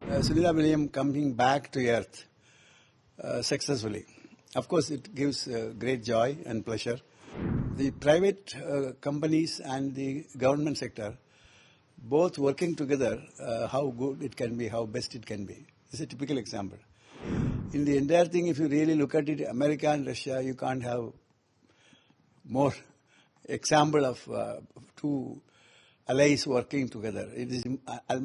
Sunita William coming back to Earth successfully. Of course, it gives great joy and pleasure. The private companies and the government sector, both working together, how good it can be, how best it can be. This is a typical example. In the entire thing, if you really look at it, America and Russia, you can't have more example of two allies working together. It is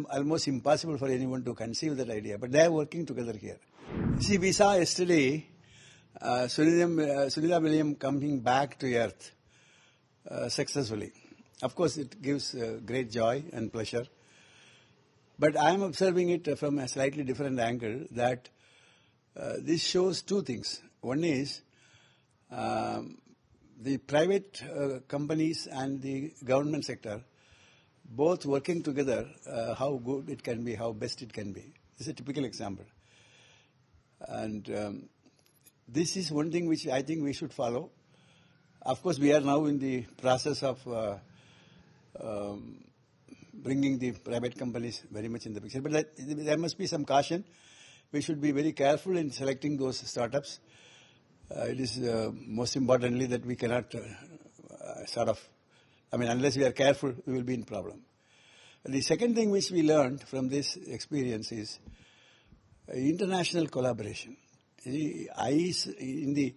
almost impossible for anyone to conceive that idea, but they are working together here. See, we saw yesterday Sunita William coming back to Earth successfully. Of course, it gives great joy and pleasure. But I am observing it from a slightly different angle, that this shows two things. One is the private companies and the government sector, both working together, how good it can be, how best it can be. This is a typical example. And this is one thing which I think we should follow. Of course, we are now in the process of bringing the private companies very much in the picture. But there must be some caution. We should be very careful in selecting those startups. It is most importantly that we cannot unless we are careful, we will be in problem. The second thing which we learned from this experience is international collaboration. In the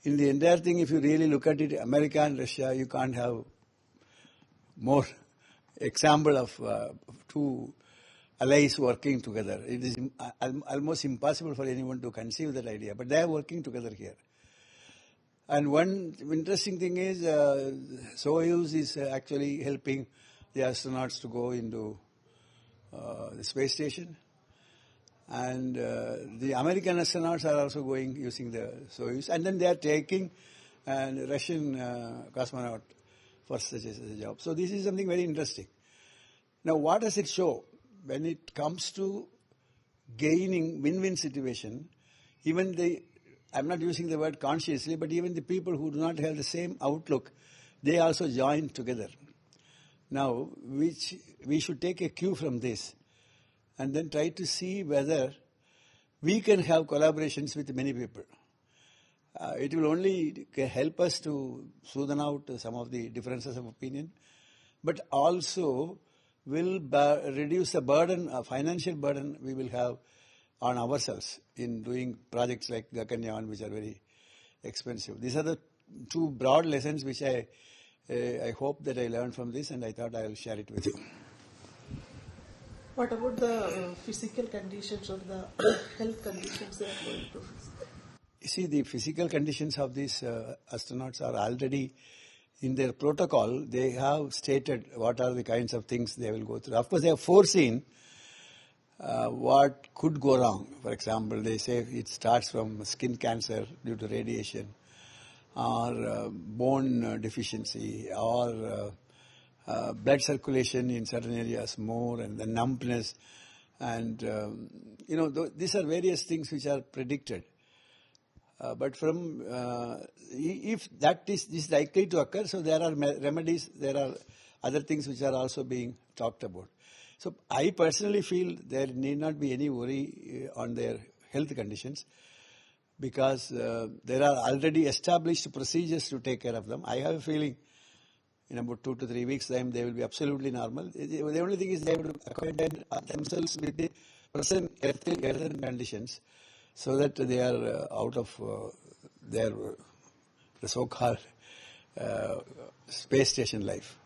entire thing, if you really look at it, America and Russia, you can't have more example of two allies working together. It is almost impossible for anyone to conceive that idea, but they are working together here. And one interesting thing is Soyuz is actually helping the astronauts to go into the space station. And the American astronauts are also going using the Soyuz. And then they are taking a Russian cosmonaut for such a job. So this is something very interesting. Now, what does it show? When it comes to gaining win-win situation, even I'm not using the word consciously, but even the people who do not have the same outlook, they also join together. Now, we should take a cue from this and then try to see whether we can have collaborations with many people. It will only help us to smoothen out some of the differences of opinion, but also will reduce the burden, a financial burden we will have on ourselves in doing projects like Deccan, which are very expensive. These are the two broad lessons which I hope that I learned from this, and I thought I will share it with you. What about the physical conditions or the health conditions they are going to face? You see, the physical conditions of these astronauts are already in their protocol. They have stated what are the kinds of things they will go through. Of course, they have foreseen what could go wrong. For example, they say it starts from skin cancer due to radiation, or bone deficiency, or blood circulation in certain areas more, and the numbness. And, these are various things which are predicted. But from if that is likely to occur, so there are remedies, there are other things which are also being talked about. So I personally feel there need not be any worry on their health conditions, because there are already established procedures to take care of them. I have a feeling in about 2 to 3 weeks' time they will be absolutely normal. The only thing is they have to acquaint themselves with the present health conditions, so that they are out of their so-called space station life.